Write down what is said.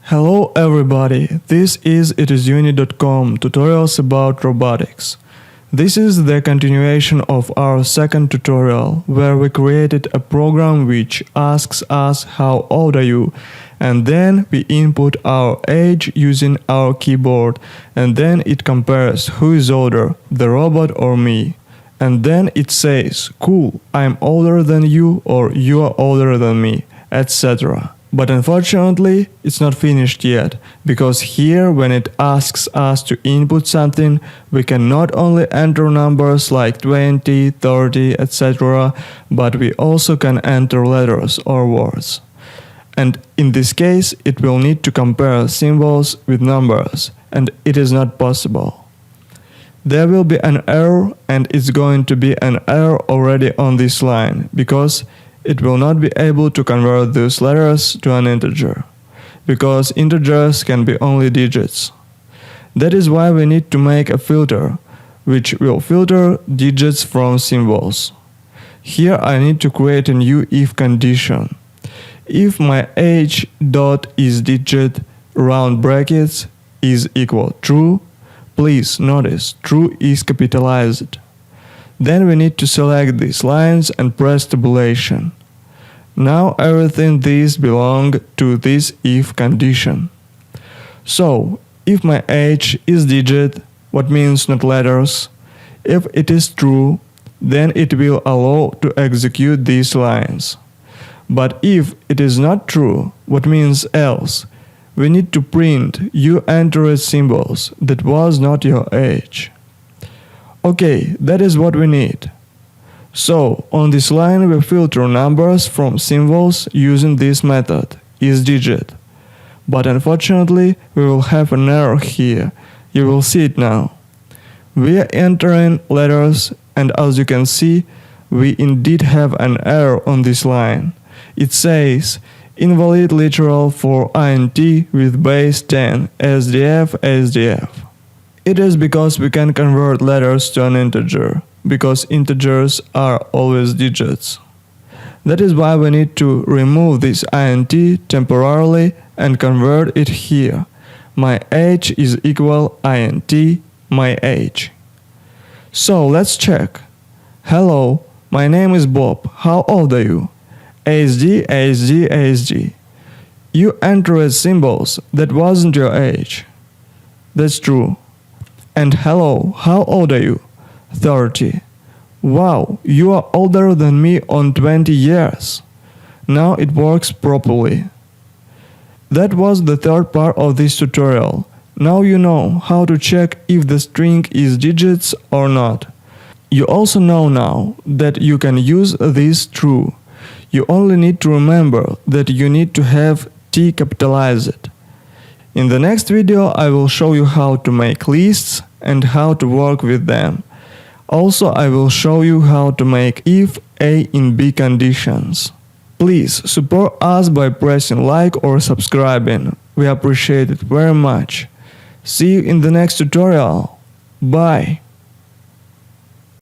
Hello everybody, this is ISDIGIT.com tutorials about robotics. This is the continuation of our second tutorial where we created a program which asks us how old are you, and then we input our age using our keyboard, and then it compares who is older, the robot or me. And then it says, cool, I'm older than you or you are older than me, etc. But unfortunately, it's not finished yet, because here when it asks us to input something, we can not only enter numbers like 20, 30, etc., but we also can enter letters or words. And in this case, it will need to compare symbols with numbers, and it is not possible. There will be an error, and it's going to be an error already on this line, because it will not be able to convert those letters to an integer, because integers can be only digits. That is why we need to make a filter, which will filter digits from symbols. Here I need to create a new if condition. If my age dot ISDIGIT round brackets is equal true, please notice true is capitalized. Then we need to select these lines and press tabulation. Now everything these belong to this if condition. So, if my age is digit, what means not letters, if it is true, then it will allow to execute these lines. But if it is not true, what means else, we need to print you entered symbols that was not your age. Okay, that is what we need. So, on this line we filter numbers from symbols using this method, ISDIGIT. But unfortunately, we will have an error here. You will see it now. We are entering letters, and as you can see, we indeed have an error on this line. It says, invalid literal for int with base 10, SDF. It is because we can convert letters to an integer, because integers are always digits. That is why we need to remove this int temporarily and convert it here. My age is equal int my age. So let's check. Hello, my name is Bob. How old are you? ASD. You entered symbols that wasn't your age. That's true. And hello, how old are you? 30. Wow, you are older than me on 20 years. Now it works properly. That was the third part of this tutorial. Now you know how to check if the string is digits or not. You also know now that you can use this true. You only need to remember that you need to have T capitalized. In the next video I will show you how to make lists and how to work with them. Also I will show you how to make if A in B conditions. Please support us by pressing like or subscribing. We appreciate it very much. See you in the next tutorial. Bye.